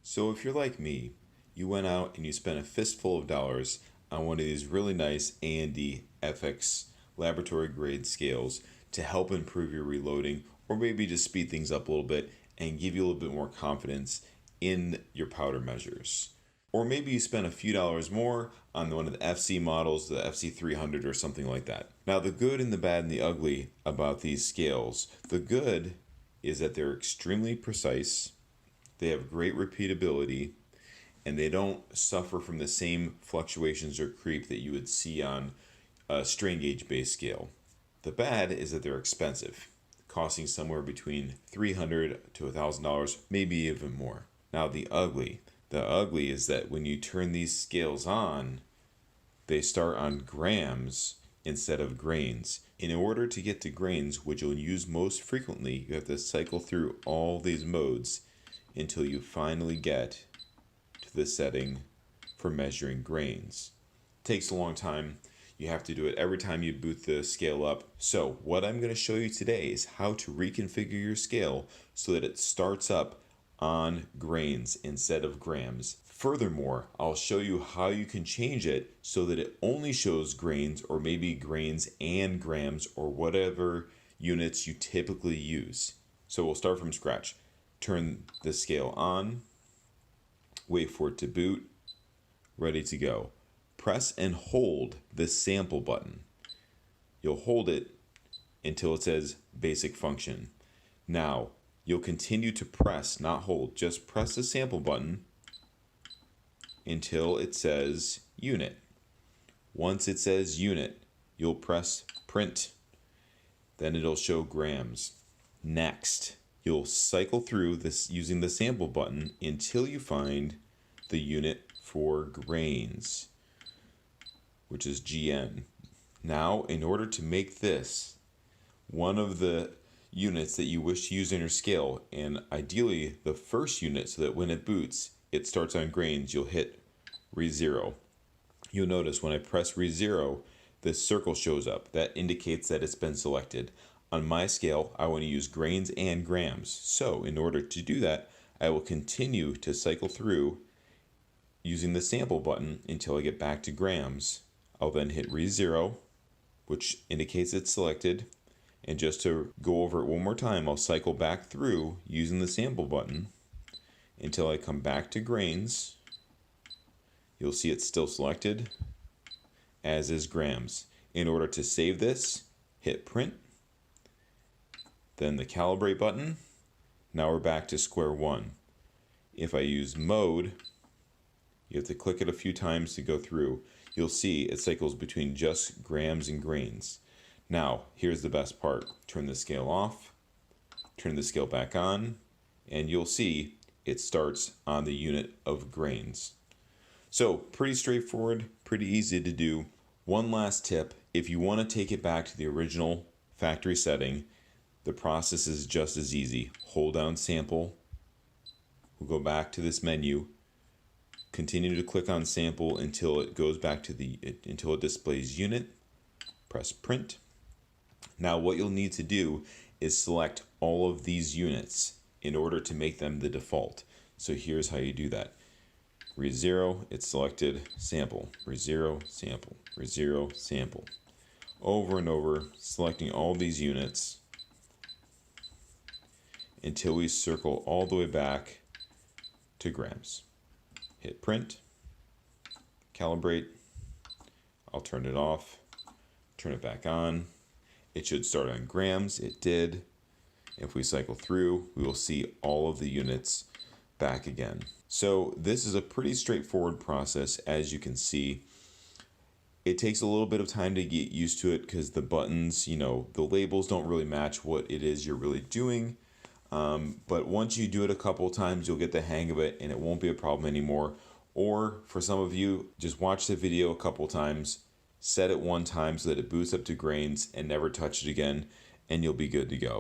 So if you're like me, you went out and you spent a fistful of dollars on one of these really nice A&D FX laboratory grade scales to help improve your reloading or maybe just speed things up a little bit and give you a little bit more confidence in your powder measures. Or maybe you spent a few dollars more on one of the FC models, the FC300 or something like that. Now the good and the bad and the ugly about these scales. The good is that they're extremely precise, they have great repeatability, and they don't suffer from the same fluctuations or creep that you would see on a strain gauge based scale. The bad is that they're expensive, costing somewhere between $300 to $1,000, maybe even more. Now the ugly is that when you turn these scales on, they start on grams instead of grains. In order to get to grains, which you'll use most frequently, you have to cycle through all these modes until you finally get to the setting for measuring grains. It takes a long time. You have to do it every time you boot the scale up. So what I'm going to show you today is how to reconfigure your scale so that it starts up on grains instead of grams. Furthermore, I'll show you how you can change it so that it only shows grains, or maybe grains and grams, or whatever units you typically use. So we'll start from scratch. Turn the scale on, wait for it to boot, ready to go. Press and hold the sample button. You'll hold it until it says basic function. Now, you'll continue to press, not hold, just press the sample button until it says unit. Once it says unit, you'll press print. Then it'll show grams. Next, you'll cycle through this using the sample button until you find the unit for grains, which is GN. Now, in order to make this one of the units that you wish to use in your scale, and ideally the first unit, so that when it boots, it starts on grains, you'll hit re0. You'll notice when I press re0, this circle shows up. That indicates that it's been selected. On my scale, I want to use grains and grams. So in order to do that, I will continue to cycle through using the sample button until I get back to grams. I'll then hit re0, which indicates it's selected. And just to go over it one more time, I'll cycle back through using the sample button until I come back to grains. You'll see it's still selected, as is grams. In order to save this, hit print, then the calibrate button. Now we're back to square one. If I use mode, you have to click it a few times to go through. You'll see it cycles between just grams and grains. Now, here's the best part. Turn the scale off, turn the scale back on, and you'll see it starts on the unit of grains. So, pretty straightforward, pretty easy to do. One last tip, if you want to take it back to the original factory setting, the process is just as easy. Hold down sample, we'll go back to this menu, continue to click on sample until it goes back to until it displays unit, press print. Now what you'll need to do is select all of these units in order to make them the default. So here's how you do that. Re0, it's selected, sample, re0, sample, re0, sample. Over and over, selecting all these units until we circle all the way back to grams. Hit print, calibrate, I'll turn it off, turn it back on. It should start on grams, it did. If we cycle through, we will see all of the units back again. So this is a pretty straightforward process, as you can see. It takes a little bit of time to get used to it because the buttons, the labels don't really match what it is you're really doing. But once you do it a couple times, you'll get the hang of it and it won't be a problem anymore. Or for some of you, just watch the video a couple times, set it one time so that it boots up to grains and never touch it again, and you'll be good to go.